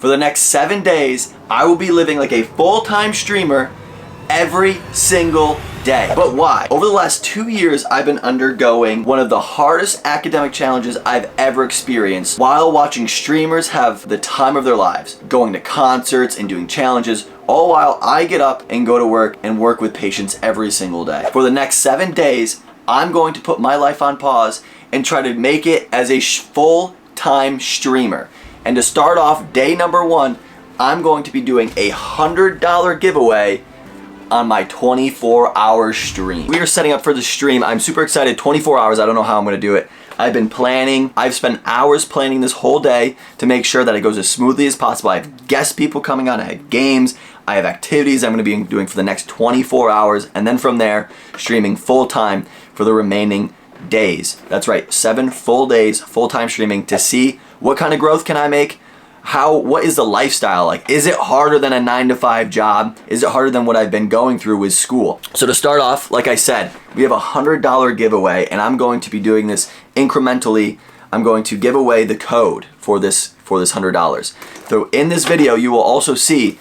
For the next 7 days, I will be living like a full-time streamer every single day. But why? Over the last 2 years, I've been undergoing one of the hardest academic challenges I've ever experienced while watching streamers have the time of their lives, going to concerts and doing challenges, all while I get up and go to work and work with patients every single day. For the next 7 days, I'm going to put my life on pause and try to make it as a full-time streamer. And to start off day number 1, I'm going to be doing a $100 giveaway on my 24-hour stream. We are setting up for the stream. I'm super excited. 24 hours, I don't know how I'm gonna do it. I've been planning. I've spent hours planning this whole day to make sure that it goes as smoothly as possible. I have guest people coming on, I have games, I have activities I'm gonna be doing for the next 24 hours, and then from there, streaming full time for the remaining days. That's right, 7 full days, full-time streaming to see what kind of growth can I make. What is the lifestyle like? Is it harder than a 9-to-5 job? Is it harder than what I've been going through with school? So to start off, like I said, we have a $100 giveaway, and I'm going to be doing this incrementally. I'm going to give away the code for this $100. So in this video, you will also see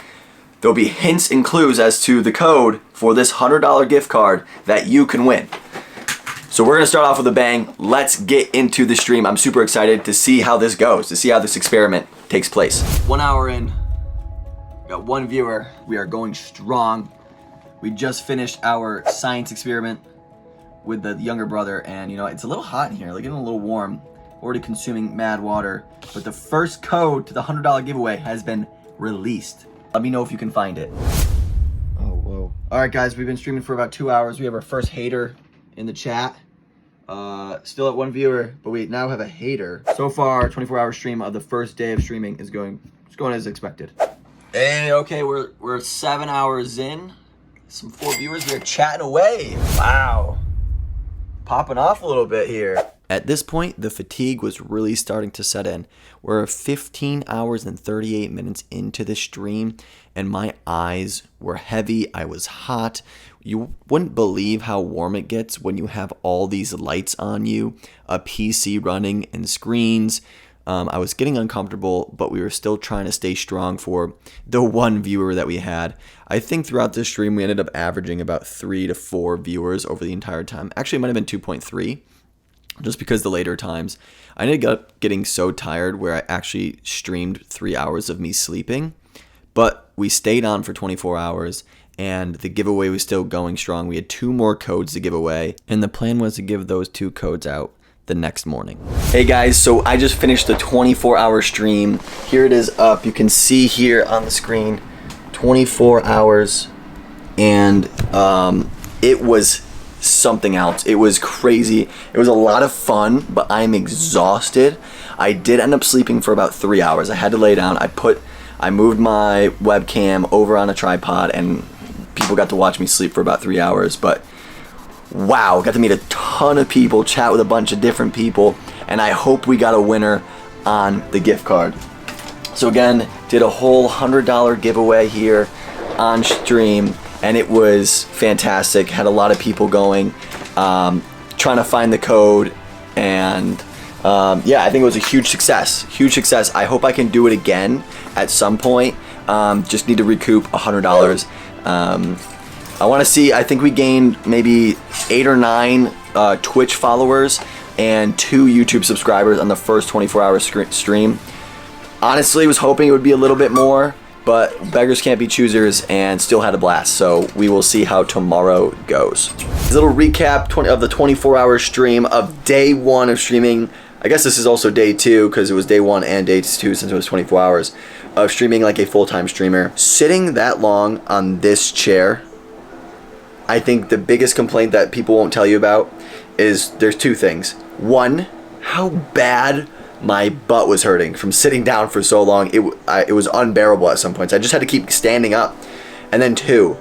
there'll be hints and clues as to the code for this $100 gift card that you can win. So we're gonna start off with a bang. Let's get into the stream. I'm super excited to see how this goes, to see how this experiment takes place. 1 hour in, got 1 viewer. We are going strong. We just finished our science experiment with the younger brother, and you know, it's a little hot in here, like getting a little warm. Already consuming mad water, but the first code to the $100 giveaway has been released. Let me know if you can find it. Oh, whoa. All right, guys, we've been streaming for about 2 hours. We have our first hater in the chat. Still at 1 viewer, but we now have a hater. So far, 24-hour stream of the first day of streaming is going as expected. And okay, we're 7 hours in. Some 4 viewers. We are chatting away. Wow, popping off a little bit here. At this point, the fatigue was really starting to set in. We're 15 hours and 38 minutes into the stream, and my eyes were heavy. I was hot. You wouldn't believe how warm it gets when you have all these lights on you, a PC running, and screens. I was getting uncomfortable, but we were still trying to stay strong for the 1 viewer that we had. I think throughout this stream, we ended up averaging about 3 to 4 viewers over the entire time. Actually, it might have been 2.3. Just because the later times, I ended up getting so tired where I actually streamed 3 hours of me sleeping, but we stayed on for 24 hours and the giveaway was still going strong. We had 2 more codes to give away, and the plan was to give those 2 codes out the next morning. Hey guys, so I just finished the 24-hour stream. Here it is up. You can see here on the screen, 24 hours, and it was something else. It was crazy. It was a lot of fun, but I'm exhausted. I did end up sleeping for about 3 hours. I had to lay down. I moved my webcam over on a tripod, and people got to watch me sleep for about 3 hours. But wow, got to meet a ton of people, chat with a bunch of different people, and I hope we got a winner on the gift card. So again, did a whole $100 giveaway here on stream, and it was fantastic. Had a lot of people going, trying to find the code, and yeah, I think it was a huge success. Huge success. I hope I can do it again at some point. Just need to recoup $100. I want to see. I think we gained maybe 8 or 9 Twitch followers and 2 YouTube subscribers on the first 24-hour stream. Honestly, was hoping it would be a little bit more, but beggars can't be choosers, and still had a blast. So we will see how tomorrow goes. A little recap of the 24-hour stream of day 1 of streaming. I guess this is also day 2 because it was day 1 and day 2 since it was 24 hours of streaming like a full-time streamer. Sitting that long on this chair, I think the biggest complaint that people won't tell you about is there's 2 things. 1, how bad my butt was hurting from sitting down for so long. It was unbearable at some points. I just had to keep standing up. And then 2,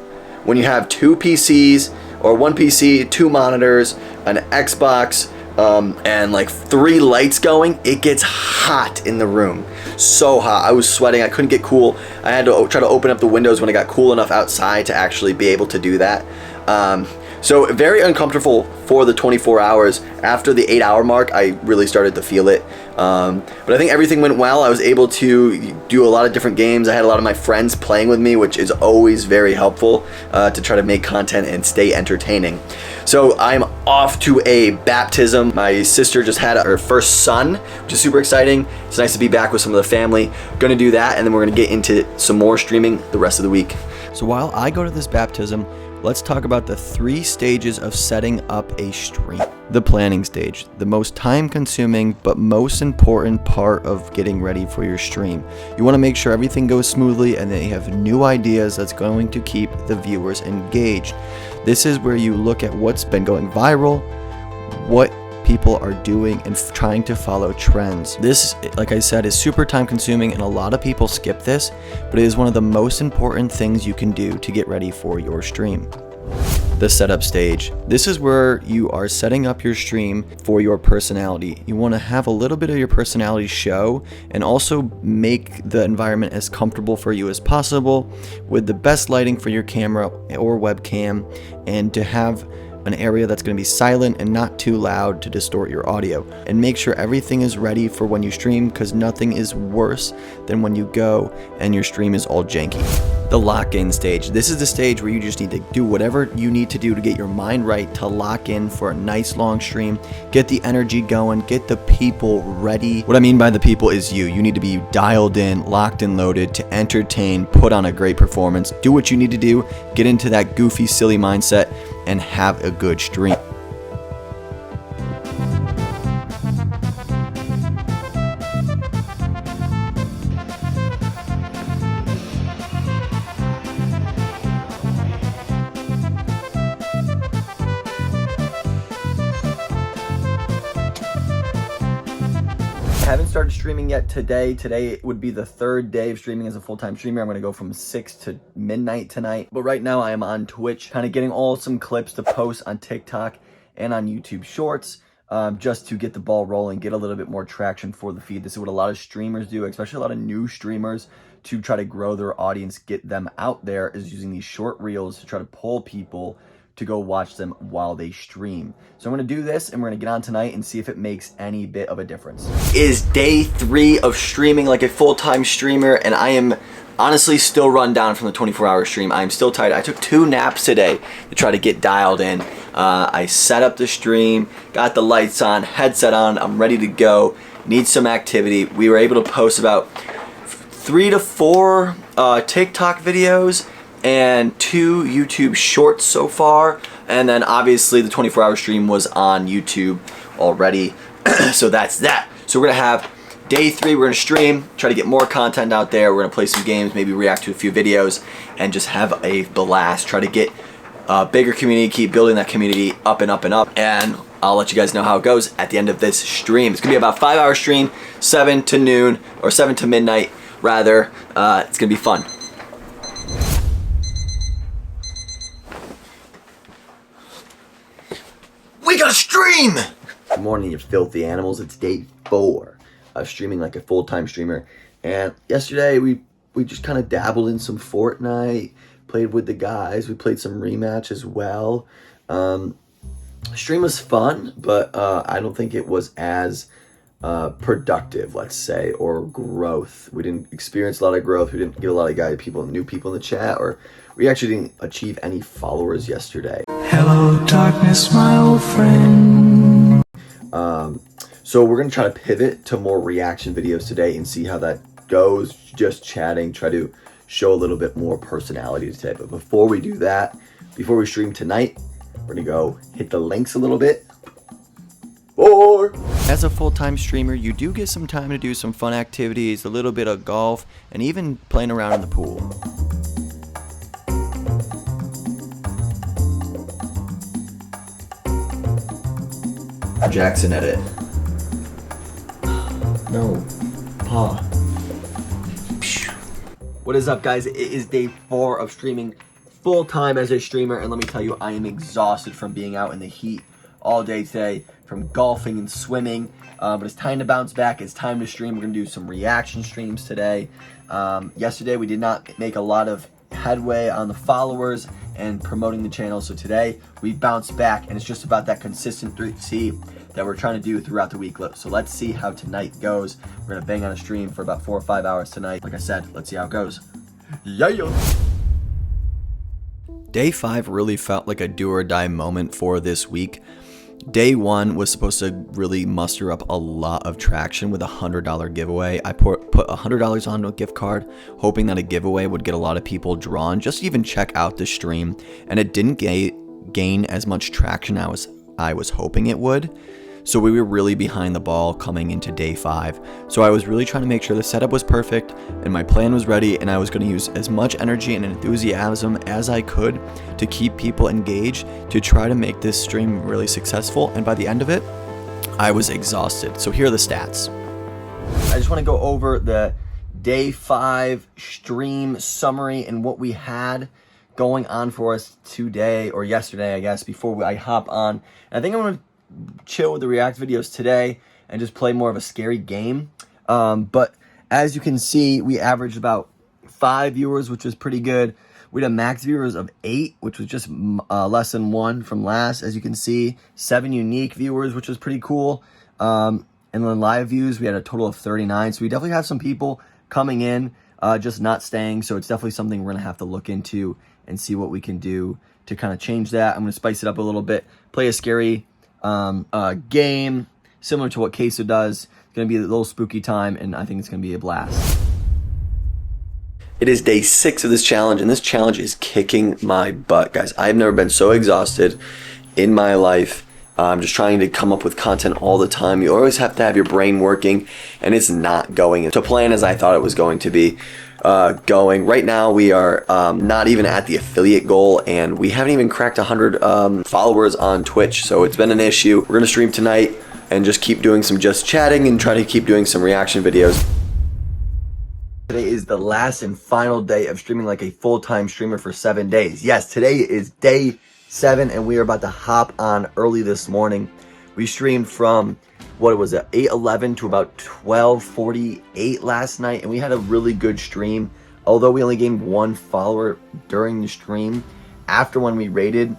when you have 2 PCs or 1 PC, 2 monitors, an Xbox, and like 3 lights going, it gets hot in the room. So hot. I was sweating. I couldn't get cool. I had to try to open up the windows when it got cool enough outside to actually be able to do that. So very uncomfortable for the 24 hours. After the 8-hour mark, I really started to feel it. But I think everything went well. I was able to do a lot of different games. I had a lot of my friends playing with me, which is always very helpful to try to make content and stay entertaining. So I'm off to a baptism. My sister just had her first son, which is super exciting. It's nice to be back with some of the family. Gonna do that, and then we're gonna get into some more streaming the rest of the week. So while I go to this baptism, let's talk about the 3 stages of setting up a stream. The planning stage, the most time-consuming but most important part of getting ready for your stream. You want to make sure everything goes smoothly and that you have new ideas that's going to keep the viewers engaged. This is where you look at what's been going viral, what people are doing, and trying to follow trends. This, like I said, is super time consuming and a lot of people skip this, but it is one of the most important things you can do to get ready for your stream. The setup stage. This is where you are setting up your stream for your personality. You want to have a little bit of your personality show and also make the environment as comfortable for you as possible with the best lighting for your camera or webcam, and to have an area that's going to be silent and not too loud to distort your audio. And make sure everything is ready for when you stream, because nothing is worse than when you go and your stream is all janky. The lock-in stage. This is the stage where you just need to do whatever you need to do to get your mind right to lock in for a nice long stream, get the energy going, get the people ready. What I mean by the people is you. You need to be dialed in, locked and loaded to entertain, put on a great performance, do what you need to do, get into that goofy, silly mindset, and have a good stream. I haven't started streaming yet today. Today would be the 3rd day of streaming as a full-time streamer. I'm going to go from 6 to midnight tonight. But right now I am on Twitch, kind of getting some clips to post on TikTok and on YouTube Shorts, just to get the ball rolling, get a little bit more traction for the feed. This is what a lot of streamers do, especially a lot of new streamers, to try to grow their audience, get them out there, is using these short reels to try to pull people to go watch them while they stream. So I'm gonna do this and we're gonna get on tonight and see if it makes any bit of a difference. It is day 3 of streaming like a full-time streamer, and I am honestly still run down from the 24-hour stream. I'm still tired. I took 2 naps today to try to get dialed in. I set up the stream, got the lights on, headset on, I'm ready to go. Need some activity. We were able to post about 3 to 4 TikTok videos and 2 YouTube Shorts so far, and then obviously the 24-hour stream was on YouTube already. So that's that. So we're gonna have day 3, we're gonna stream, try to get more content out there, we're gonna play some games, maybe react to a few videos, and just have a blast, try to get a bigger community, keep building that community up and up and up, and I'll let you guys know how it goes at the end of this stream. It's gonna be about a 5-hour stream, 7 to noon, or 7 to midnight rather. It's gonna be fun. We got a stream! Good morning, you filthy animals. It's day 4 of streaming like a full-time streamer. And yesterday we just kind of dabbled in some Fortnite, played with the guys. We played some rematch as well. Stream was fun, but I don't think it was as productive, let's say, or growth. We didn't experience a lot of growth. We didn't get a lot of new people in the chat, or we actually didn't achieve any followers yesterday. Hello, darkness, my old friend. So we're going to try to pivot to more reaction videos today and see how that goes. Just chatting, try to show a little bit more personality today. But before we do that, before we stream tonight, we're going to go hit the links a little bit. As a full-time streamer, you do get some time to do some fun activities, a little bit of golf, and even playing around in the pool. Jackson edit. No. Pa. What is up, guys? It is day 4 of streaming full-time as a streamer, and let me tell you, I am exhausted from being out in the heat all day today, from golfing and swimming, but it's time to bounce back. It's time to stream. We're gonna do some reaction streams today. Yesterday we did not make a lot of headway on the followers and promoting the channel. So today we bounced back, and it's just about that consistency that we're trying to do throughout the week. So let's see how tonight goes. We're gonna bang on a stream for about 4 or 5 hours tonight. Like I said, let's see how it goes. Yeah. Day 5 really felt like a do or die moment for this week. Day 1 was supposed to really muster up a lot of traction with a $100 giveaway. I put $100 onto a gift card, hoping that a giveaway would get a lot of people drawn, just to even check out the stream, and it didn't gain as much traction as I was hoping it would. So we were really behind the ball coming into day 5. So I was really trying to make sure the setup was perfect and my plan was ready, and I was going to use as much energy and enthusiasm as I could to keep people engaged to try to make this stream really successful. And by the end of it, I was exhausted. So here are the stats. I just want to go over the day 5 stream summary and what we had going on for us today, or yesterday, I guess, before I hop on. And I think I'm going to chill with the react videos today and just play more of a scary game. But as you can see, we averaged about 5 viewers, which was pretty good. We had a max viewers of 8, which was just less than 1 from last. As you can see, 7 unique viewers, which was pretty cool. And then live views, we had a total of 39. So we definitely have some people coming in, just not staying. So it's definitely something we're gonna have to look into and see what we can do to kind of change that. I'm gonna spice it up a little bit, play a scary game similar to what Tissot does. It's gonna be a little spooky time, and I think it's gonna be a blast. It is day 6 of this challenge, and this challenge is kicking my butt, guys. I've never been so exhausted in my life. I'm just trying to come up with content all the time. You always have to have your brain working, and it's not going to plan as I thought it was going to be going. Right now, we are not even at the affiliate goal, and we haven't even cracked 100 followers on Twitch, so it's been an issue. We're gonna stream tonight and just keep doing some just chatting and try to keep doing some reaction videos. Today is the last and final day of streaming like a full-time streamer for 7 days. Yes, today is day 7, and we are about to hop on early this morning. We streamed from, what was it, 8:11 to about 12:48 last night, and we had a really good stream. Although we only gained 1 follower during the stream, after when we rated,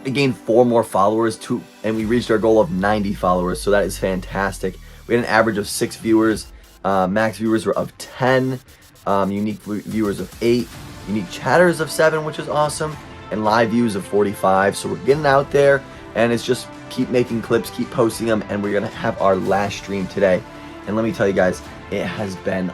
we gained 4 more followers too, and we reached our goal of 90 followers, so that is fantastic. We had an average of 6 viewers, max viewers were of 10, unique viewers of 8, unique chatters of 7, which is awesome, and live views of 45. So we're getting out there, and it's just keep making clips, keep posting them, and we're gonna have our last stream today. And let me tell you guys, it has been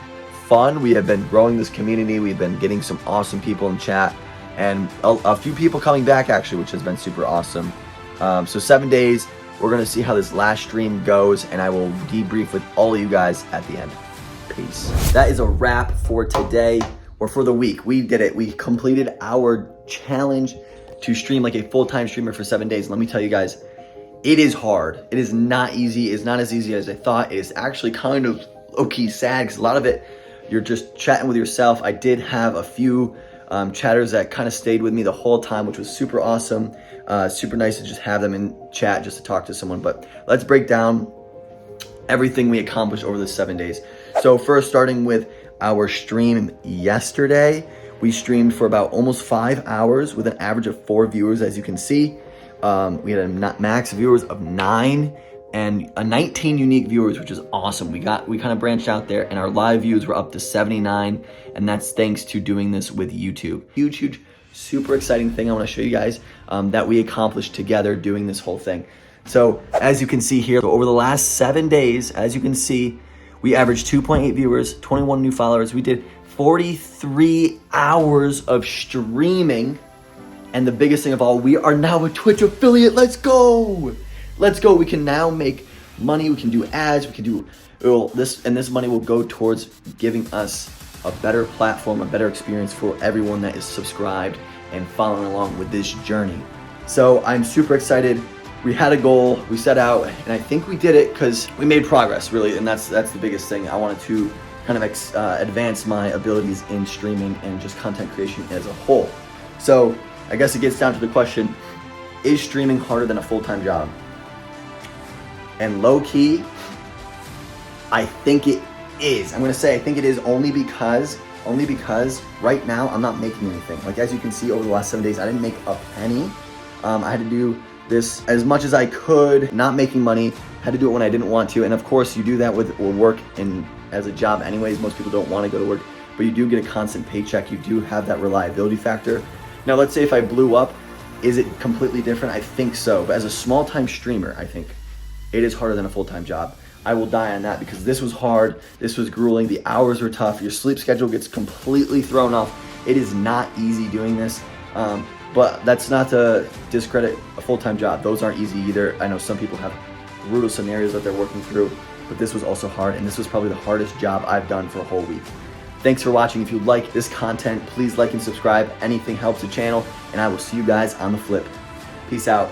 fun. We have been growing this community. We've been getting some awesome people in chat, and a few people coming back actually, which has been super awesome. So 7 days, we're gonna see how this last stream goes, and I will debrief with all of you guys at the end. Peace. That is a wrap for today, or for the week. We did it. We completed our challenge to stream like a full-time streamer for 7 days. Let me tell you guys, it is hard. It is not easy. It's not as easy as I thought. It is actually kind of low-key sad, because a lot of it, you're just chatting with yourself. I did have a few chatters that kind of stayed with me the whole time, which was super awesome. Super nice to just have them in chat just to talk to someone. But let's break down everything we accomplished over the 7 days. So first, starting with our stream yesterday, we streamed for about almost 5 hours with an average of 4 viewers, as you can see. We had a max viewers of 9 and 19 unique viewers, which is awesome. We kind of branched out there, and our live views were up to 79, and that's thanks to doing this with YouTube. Huge, super exciting thing I want to show you guys that we accomplished together doing this whole thing. So as you can see here, so over the last 7 days, as you can see, we averaged 2.8 viewers, 21 new followers. We did 43 hours of streaming. And the biggest thing of all, we are now a Twitch affiliate. Let's go. Let's go. We can now make money. We can do ads. We can do this, and this money will go towards giving us a better platform, a better experience for everyone that is subscribed and following along with this journey. So I'm super excited. We had a goal, we set out, and I think we did it because we made progress, really, and that's the biggest thing. I wanted to kind of advance my abilities in streaming and just content creation as a whole. So I guess it gets down to the question, is streaming harder than a full-time job? And low-key, I think it is. I'm gonna say I think it is only because only because right now I'm not making anything. Like as you can see over the last 7 days, I didn't make a penny. I had to do this as much as I could, not making money, had to do it when I didn't want to. And of course you do that with work and as a job anyways. Most people don't want to go to work, but you do get a constant paycheck. You do have that reliability factor. Now let's say if I blew up, is it completely different? I think so, but as a small-time streamer, I think it is harder than a full-time job. I will die on that because this was hard, this was grueling, the hours were tough, your sleep schedule gets completely thrown off. It is not easy doing this, but that's not to discredit a full-time job. Those aren't easy either. I know some people have brutal scenarios that they're working through, but this was also hard, and this was probably the hardest job I've done for a whole week. Thanks for watching. If you like this content, please like and subscribe. Anything helps the channel, and I will see you guys on the flip. Peace out.